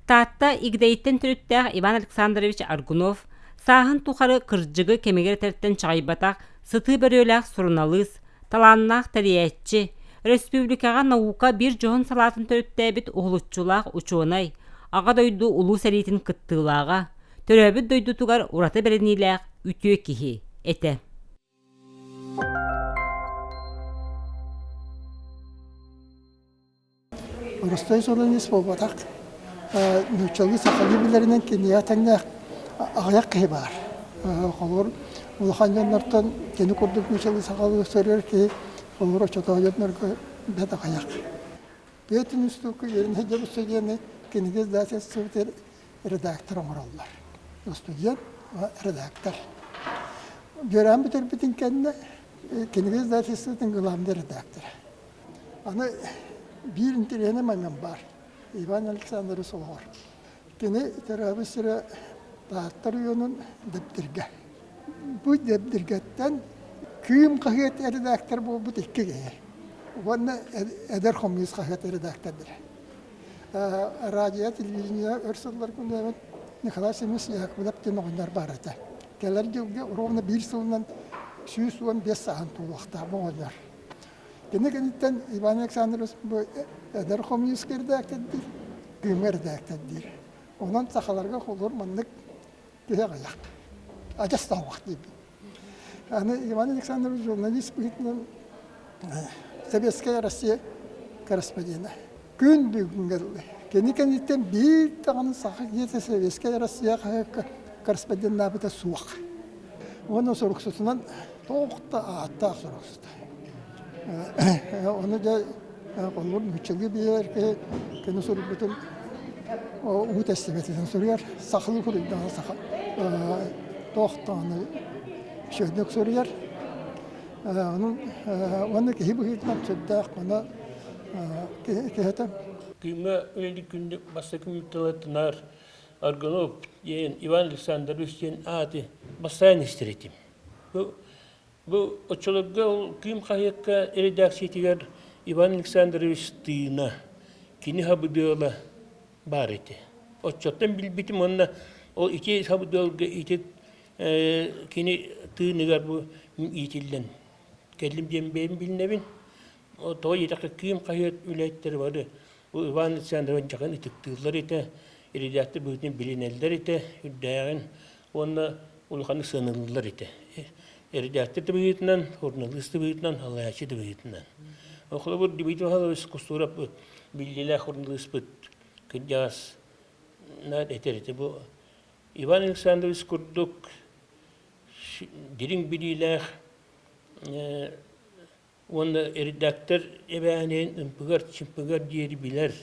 Таатта игдейттен түрүттәэх Иван Александрович Аргунов сааһын тухары кырдьыгы кемегер терттен чайбатах сыты бөрөләэх суруналыс, таланнаах тәриәтчи, республикаға наука бир жоһон салаатын төрүттәбит уһулуччулаах учуонай, ага дойду улуу сәритин кыттыылаага, төрөбүт дойдутугар ураты беренилээх үтүө киһи эте. Ростой солонис болбатак. Нучалгы сакалы билеринен киниятаңна аяк кыһы бар. Холор улахан жаннартан кени курдук нучалгы сакалы сөрөр ки холор очотоётнорго бет аяк. Бетин үстүкү жерине жабысыгыны кинигез дасет сутер редактор оңороллар. Студент ва редактор. Görən bütün kendine кинигез дасет сутен главный редактор. Аны bir interene var. İvan Alexander Solor. Kene terabisire dağıtırıyor'nun depdirge. Bu depdirgetten kıyım kahiyet redaktör bu tekke gelir. Vanna eder komis kahiyet redaktördür. Radyo televizyon örseller kundamet Nikolas Emis yakıp da oynar barata. Keller gibi rovna bir sondan şu son 5 saat tuğlakta bu oynar. Kendinden İvan Alexandros bu eder komis redaktördür. Gümer redaktördür. Onun sahalarga olur manlık diye ayak. Acasta vakti. Yani İvan Alexandrovich jurnalist bugün Sovetskaya Rusya korrespondenti. Gün geldi. Kendinden bir tane sahip yetse Sovetskaya Rusya korrespondenti nabıda suak. Onun sorgusundan toğutta atta sorgusu. Onu da olur müçeli bir yer ki kendi soru bütün o teslimiyetinden soruyor. Saklı kuruydan saklı. Toğtanı şöyle soruyor. Onun ki bu hikmet çözdük ona kehtem. Kime öyle günde basakım yutulatınar Argonov diyen Ivan Alexandrovich diyen adı basayan istedim. Bu oçologga kim kahiyakka redaksiyetiler Ivan Alexandrovich tığına kini habıdığla var idi. Oçottan bilbitim onunla o iki habıdığla iti kini tığınıgar bu itilden. Kellim diyen benim bilinevin. O toğu yetakı kim kahiyat ületleri vardı. Bu Ivan Alexandrovich jakın itıktığlar ite. Redaktör büyütün bilineller ite. Hüddayağın onunla ulkanı sınırlılar ite. Redaktör de büyütünden, jurnalist de büyütünden, halayacı da büyütünden. Oğlu bu dibiydi halayız kusturap bilgiler jurnalist büyüt. Kıcağız ne eterdi bu. Ivan Alexandrovich kurduk dirin bililer onda redaktör ebeğinin pıgar diğeri bilir.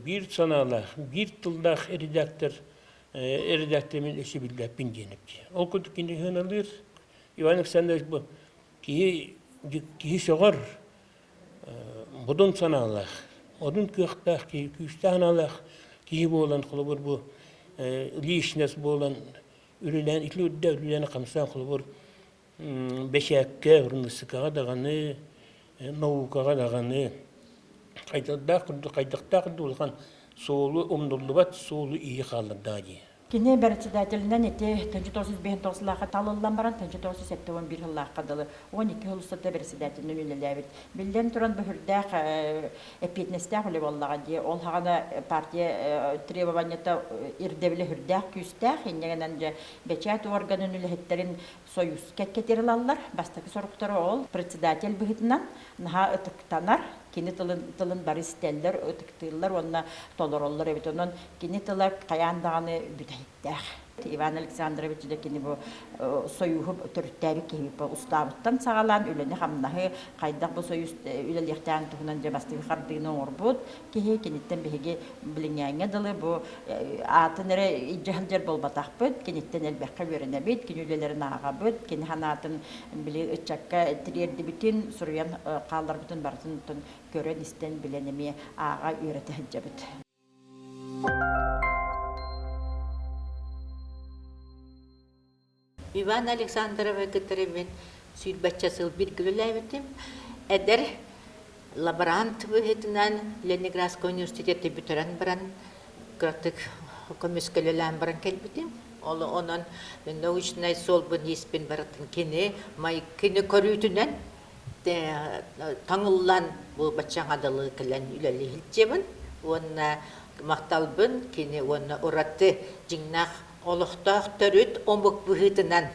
Bir sanalar, bir tıldak redaktörün eşi bildiler bin genipti. Okuduk yine hınalır. Ivan Alexandrovich bu ki soğar budun sanalar. Odun kıhtak ki küstahanalar ki bu olan kulubur bu lişnes bu olan ürülen ikli üdde ürüleni kamsan kulubur beşekke ürünüsükağa dağını naukağa dağını kaydıkta kurdu olgan soğulu umdurlubat soğulu iyi kalır dahi. Kine председателинен эти 1959 талылдан баран 1971 жыллах кадылы 12 хулустата председателинен үлелебит. Билден туран бөхүрдәк эпитнестәк үле боллага ди. Ол хагана партия требованията ирдевле хүрдәк күстәк иннегенен же бечат органын үлехеттерин союз кеккетерилаллар. Бастакы соруктары ол председатель быгытынан наха ытыктанар. Kini tılın bari isteller, ötüktüller, onunla tolorollar evet onun kini tıllar kayandağını büteyitler. Ivan Alexandrovich de kini bu soyuğu törüttəbi kimi bu ustabıttan sağalan üleni hamnahı kaydaq bu soyuz üleliyekten tuğunan cebastı xardığını orbud ki kinitten bihigi bilinýäňe dılı bu atı nere icahılcar bolbataq büt kinitten elbekka verenebit kini ülelerin ağa büt kini hanatın bili ıçakka tirerdi bütün suruyan qallar bütün barıtın gören isten bilenemi ağa öğretehecce büt. Иван Александрович Катеревин сүйбәтчәсыл bir гүләбетим. Әдер лаборант быһытынан Ленинградский университетте бүтәрән баран кратык көмескөлөлән баран келбитим. Ол онон научный солбын испин баратын кини, май кини көрүтүнен таңыллан бу бачаң адалы келен үлели хилчебин. Онна макталбын кини онна уратты жиңнах олохтах төрүт омук быхытынан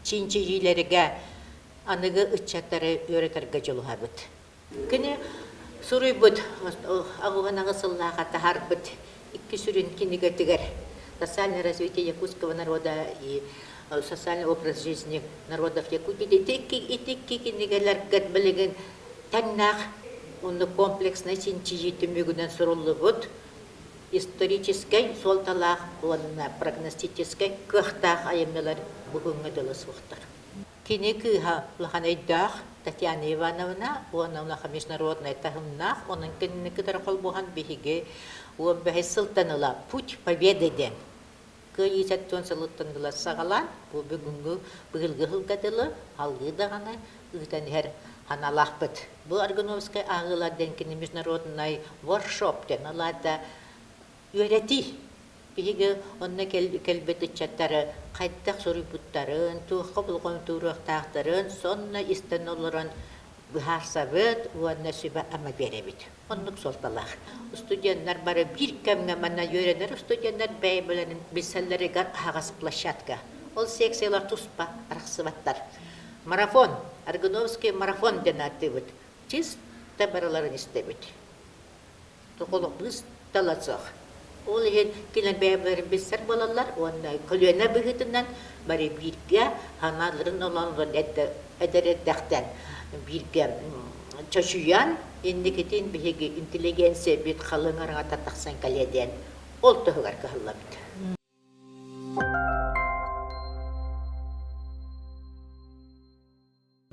чинчи жилерге аныгы ыччаттары өретерге жолугабыт. Кини суруйбут агуганагы сыллаага тахарбыт. Икки сүрүн киниге тигер. Социальное развитие якутского народа и социальный образ жизни народов Якутии. Итикки кинигелер гатбилеген таңнах онны комплексный чинчижиты мөгүнен суруллубут. Исторический солталах, онна прогностический кыхтах айымнелар бүгүнгө дылысуктар. Кини кыха лаханайдах Татьяна Ивановна, она международная тахымнах, onun киники тарахол бухан бихиге, он бахисылтаныла путь победы ден. Кый исәттен сылыттаныла сагалан, бу бүгүнгө быгылгы хылгатылы, алгы даганы, үтен хер ханалахпыт. Бу Аргуновская агыладен кини международный воркшоп ден алада үйрәти. Биге онна келбети чаттары кайттак сорыйбуттарын, туакка булган турактактарын, сонна истанолорон бахарсабыт, уанна сүбә ама беребит. Оннук солталар. Студентлар бары бир кемгә мана үйрәнер, студентлар бәй белән бисәлләргә хагас площадка. Ол секциялар туспа, араксыбаттар. Марафон, Аргуновский марафон денатыбыт. Чиста бараларын истебит. Тоқолық біз талацақ. Ол еген келен бәйбәрін бессер балалар, оны көлөне бұғытынан бары бірге ханаларын оланлар әдәреттәқтен бірге чашуян, ендекетін бігі интеллигенция бет қалыңарыңа татақсан кәледен. Ол тұғығар кағыламыд.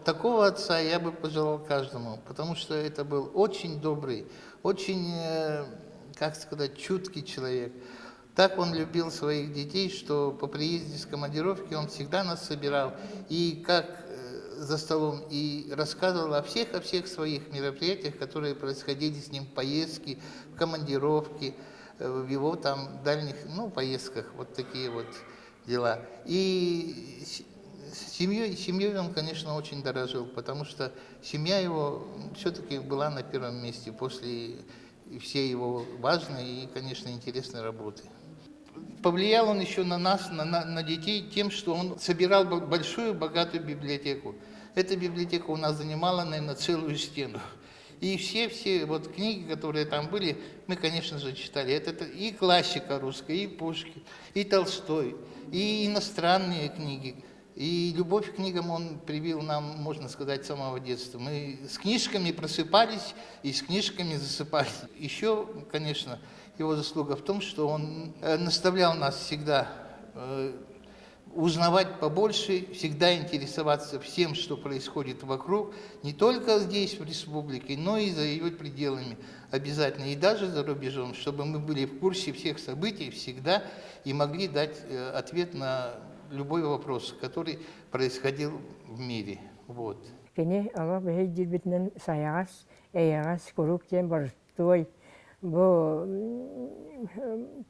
Такого отца я бы пожелал каждому, потому что это был очень добрый, очень, как сказать, чуткий человек. Так он любил своих детей, что по приезде с командировки он всегда нас собирал. И как за столом, и рассказывал о всех своих мероприятиях, которые происходили с ним в поездке, в командировке, в его там дальних, поездках, вот такие вот дела. И семьей он, конечно, очень дорожил, потому что семья его все-таки была на первом месте после всей его важной и, конечно, интересной работы. Повлиял он еще на нас, на детей, тем, что он собирал большую, богатую библиотеку. Эта библиотека у нас занимала, наверное, целую стену. И все вот книги, которые там были, мы, конечно же, читали. Это и классика русская, и Пушкин, и Толстой, и иностранные книги. И любовь к книгам он привил нам, можно сказать, с самого детства. Мы с книжками просыпались и с книжками засыпали. Еще, конечно, его заслуга в том, что он наставлял нас всегда узнавать побольше, всегда интересоваться всем, что происходит вокруг, не только здесь, в республике, но и за ее пределами обязательно, и даже за рубежом, чтобы мы были в курсе всех событий всегда и могли дать ответ на любой вопрос, который происходил в мире. Вот. Кене ала бе дибитнен саягас, эягас коррупция бартой. Бу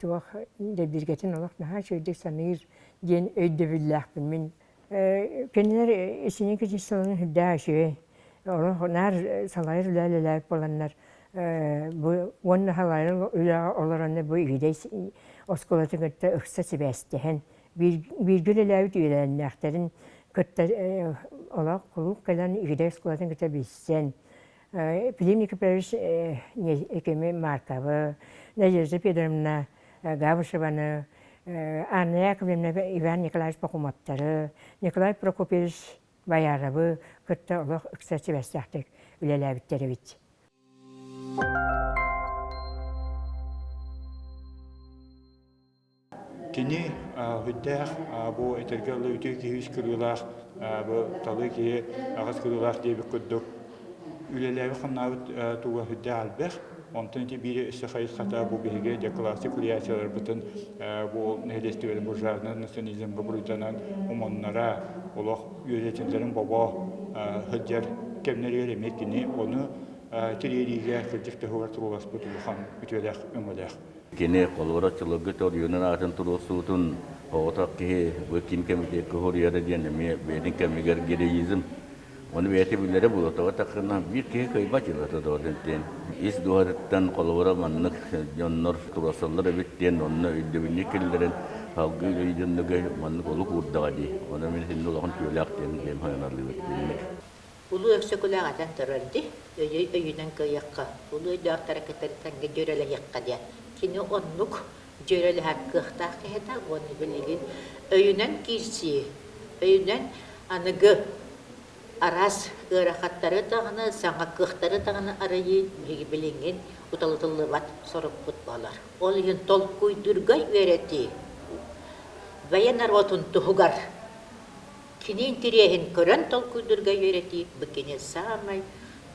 туах дебиргетен алак наха чөйдек саныр ген өйдөбүллахпын мен. Кенелер эсине кечисалын хүддашы. Олар салайыр үләлеләп боланнар. Бу онна халайыр үлә олараны бу игидес осколатыгытта ыкса себәстен. Virgülelәвит үйрәннәхтәрен көттә олак кулук калан игидес осколатын көтә биссен. Пилимники Павлович Екеме Маркова, Надежда Петровна Гавышеваны, Анна Яковлевна Иван Николаевич Пахуматтары, Николай Прокопьевич Баяровы, көтті олық үксәтші бәстәқтік үлеләбіттері бит. Кини хүддәх бу этергәле үтү киһис кырылах бу талы ки агас кырылах дип көддөк үлеләбе ханнабыт туга хүддә албэх онтон ти бире эсхайс хата бу беге де классик реакциялар бутын бу нелестер буржарны национализм бабрутанан умоннара олох үйрәтенләрен баба хәҗәр кемнәре мекини оны тирелиге кырдыкта ховар турулас бутулхан үтәләх өмәләх Kini kolora çılgı tor yönün atın turusutun otak ki bu kin kemikte kuhur yere diye mi bedin kemiker gireyizim. Onu beyte billere bu da takına bir ki kayba çıladı da odenten. İs duhartan kolora manlık yonlar turasallar bitten onunla ödebini killerin halkı yüzünde manlık olup urdadı. Ona min hindu lakon tüylakten hem hayanarlı beklemek. Ulu öksökülen atan töröldü. Öyünen kıyakka. Ulu dört hareketlerden görele yakka diye. Kini onluk görele hakkıhta keheta onu bilgin. Öyünen kirsi. Öyünen anıgı aras ırakatları tağını, sana kıhtarı tağını arayı bilgin. Utalıtıllı vat sorup futbalar. Ol yın tol kuydurgay vereti. Vayanar otun tuhugar. Kinin tirehin kören tol kuydurgay vereti. Bikini samay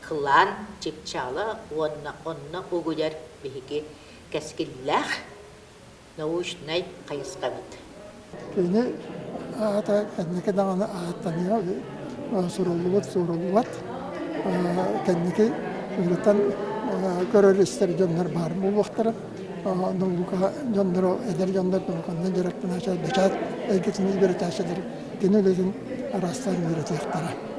kılan çipçala onna ugular bihiki keskillah nauşnay kayıskabit. Kini ata kendiki dağını ağıttanıyor. Soruluvat. Kendiki ülkeden görür ister canlar var bu vaktlara. Noluka canlar eder canlar nolukandan gerekten aşağı beçat. Elkisini bir taşıdır. Kini ülkenin arastan bir taşıdır.